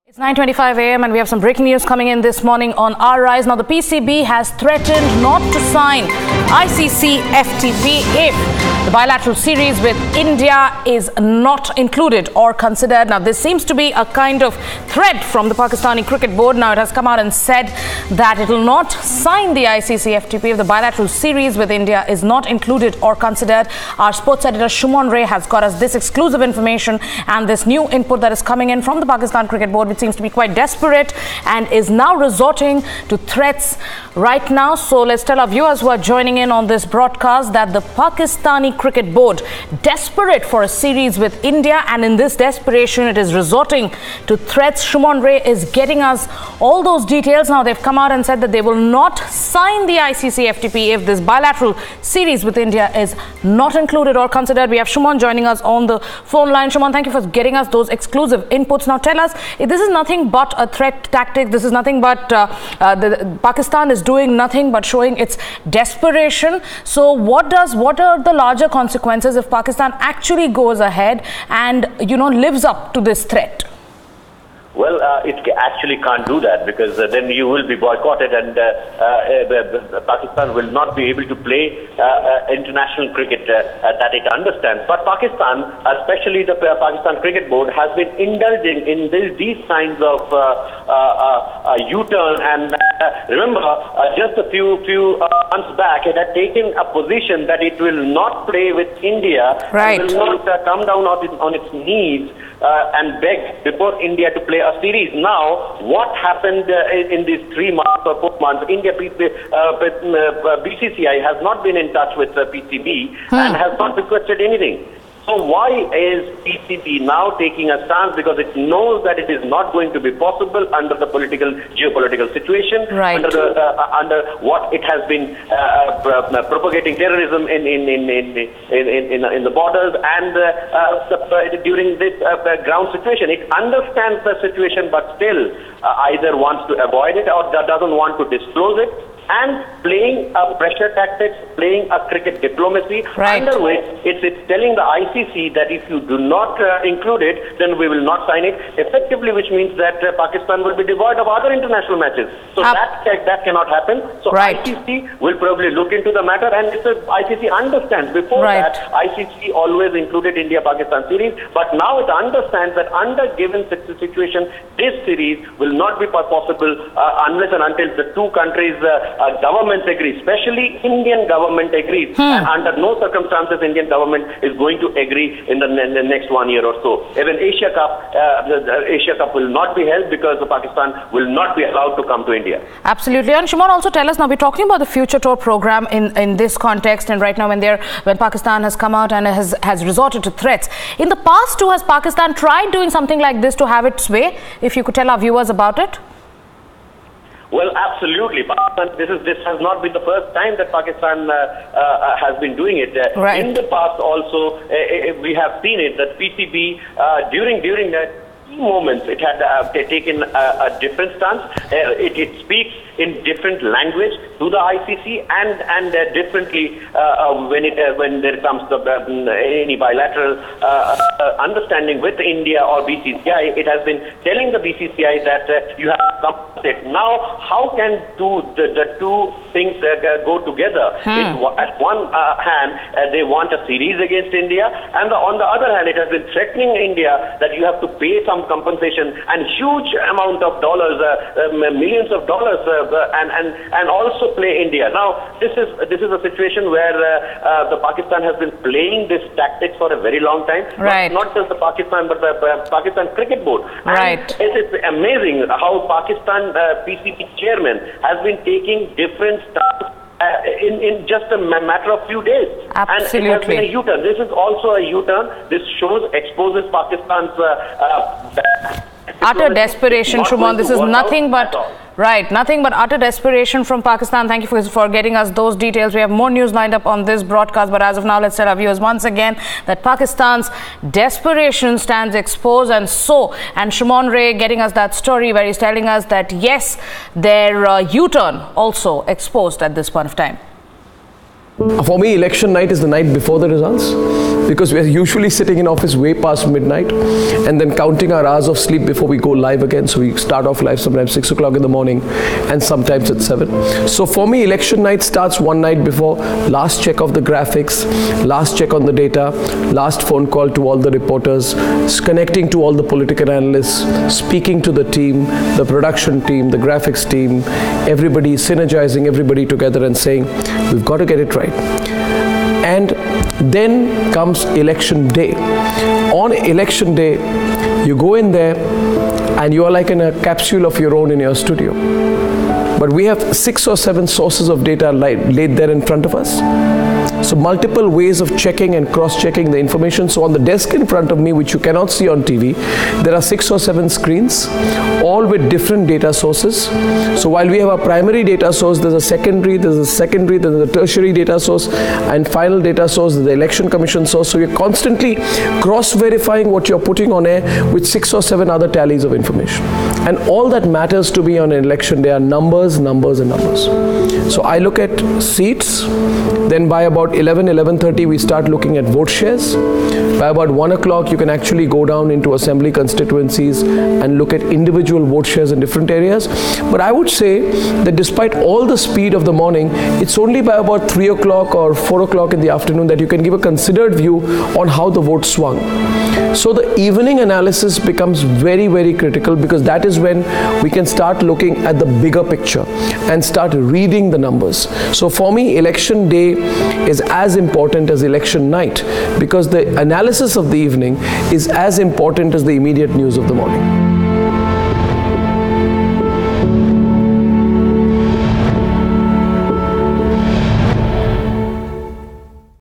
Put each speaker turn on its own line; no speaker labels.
It's 9:25 a.m. and we have some breaking news coming in this morning on Our Rise. Now, the PCB has threatened not to sign ICC FTP if the bilateral series with India is not included or considered. Now, this seems to be a kind of threat from the Pakistani Cricket Board. Now, it has come out and said that it will not sign the ICC FTP if the bilateral series with India is not included or considered. Our sports editor Shumon Ray has got us this exclusive information and this new input that is coming in from the Pakistan Cricket Board, which seems to be quite desperate and is now resorting to threats right now. So let's tell our viewers who are joining in on this broadcast that the Pakistani Cricket Board, desperate for a series with India, and in this desperation it is resorting to threats. Shumon Ray is getting us all those details. Now, they've come out and said that they will not sign the ICC FTP if this bilateral series with India is not included or considered. We have Shumon joining us on the phone line. Shumon, thank you for getting us those exclusive inputs. Now, tell us, if this is nothing but a threat tactic, this is nothing but Pakistan is doing nothing but showing its desperation. So what are the larger consequences if Pakistan actually goes ahead and lives up to this threat?
Well, it actually can't do that, because then you will be boycotted and Pakistan will not be able to play international cricket that it understands. But Pakistan, especially the Pakistan Cricket Board, has been indulging in these signs of U-turn. And remember, just a few months back, it had taken a position that it will not play with India,
right,
and will not come down on its knees and beg before India to play a series. Now, what happened in these 3 months or 4 months? BCCI has not been in touch with PCB and has not requested anything. So why is PCB now taking a stance? Because it knows that it is not going to be possible under the geopolitical situation,
right,
under what it has been propagating terrorism in the borders and during this ground situation. It understands the situation, but still either wants to avoid it or doesn't want to disclose it, and playing a pressure tactics, playing a cricket diplomacy,
right,
under which it's telling the ICC that if you do not include it, then we will not sign it, effectively, which means that Pakistan will be devoid of other international matches. So that cannot happen. So
right,
ICC will probably look into the matter, and ICC understands. Before
right,
that, ICC always included India-Pakistan series, but now it understands that under given situation, this series will not be possible unless and until the two countries' governments agree, especially Indian government agrees, and under no circumstances Indian government is going to agree in the next 1 year or so. Even Asia Cup, the Asia Cup will not be held because Pakistan will not be allowed to come to India.
Absolutely. And Shumon, also tell us, now we're talking about the Future Tour program in this context, and right now when Pakistan has come out and has resorted to threats. In the past too, has Pakistan tried doing something like this to have its way? If you could tell our viewers about it.
Well, absolutely. This has not been the first time that Pakistan has been doing it.
Right.
In the past also, we have seen it, that PCB, during that moments, it had taken a different stance. It speaks in different language to the ICC and differently when there comes to any bilateral understanding with India or BCCI. It has been telling the BCCI that you have to come with it. Now, how can the two things go together? At one hand, they want a series against India, and on the other hand, it has been threatening India that you have to pay some compensation and huge amount of dollars, millions of dollars, and also play India. Now, this is a situation where the Pakistan has been playing this tactics for a very long time.
Right.
Not just the Pakistan, but the Pakistan Cricket Board.
Right.
And it is amazing how Pakistan PCB chairman has been taking different steps in just a matter of few days.
Absolutely.
And it has been a U-turn. This is also a U-turn. This exposes Pakistan's
utter desperation, Shumon. This is nothing but nothing but utter desperation from Pakistan. Thank you for getting us those details. We have more news lined up on this broadcast, but as of now, let's tell our viewers once again that Pakistan's desperation stands exposed, and Shumon Ray getting us that story where he's telling us that yes, their U-turn also exposed at this point of time.
For me, election night is the night before the results, because we are usually sitting in office way past midnight and then counting our hours of sleep before we go live again. So we start off live sometimes 6 o'clock in the morning and sometimes at 7. So for me, election night starts one night before. Last check of the graphics, last check on the data, last phone call to all the reporters, connecting to all the political analysts, speaking to the team, the production team, the graphics team, everybody, synergizing everybody together and saying, we've got to get it right. And then comes election day. On election day, you go in there and you are like in a capsule of your own in your studio. But we have 6 or 7 sources of data laid there in front of us. So multiple ways of checking and cross-checking the information. So on the desk in front of me, which you cannot see on TV, there are 6 or 7 screens, all with different data sources. So while we have a primary data source, there's a secondary, there's a tertiary data source, and final data source, the election commission source. So you're constantly cross-verifying what you're putting on air with 6 or 7 other tallies of information. And all that matters to me on an election day are numbers, numbers, and numbers. So I look at seats, then by about 11:30 we start looking at vote shares. By about 1 o'clock you can actually go down into assembly constituencies and look at individual vote shares in different areas. But I would say that despite all the speed of the morning, it's only by about 3 o'clock or 4 o'clock in the afternoon that you can give a considered view on how the vote swung. So the evening analysis becomes very, very critical, because that is when we can start looking at the bigger picture and start reading the numbers. So for me, election day is as important as election night, because the analysis of the evening is as important as the immediate news of the morning.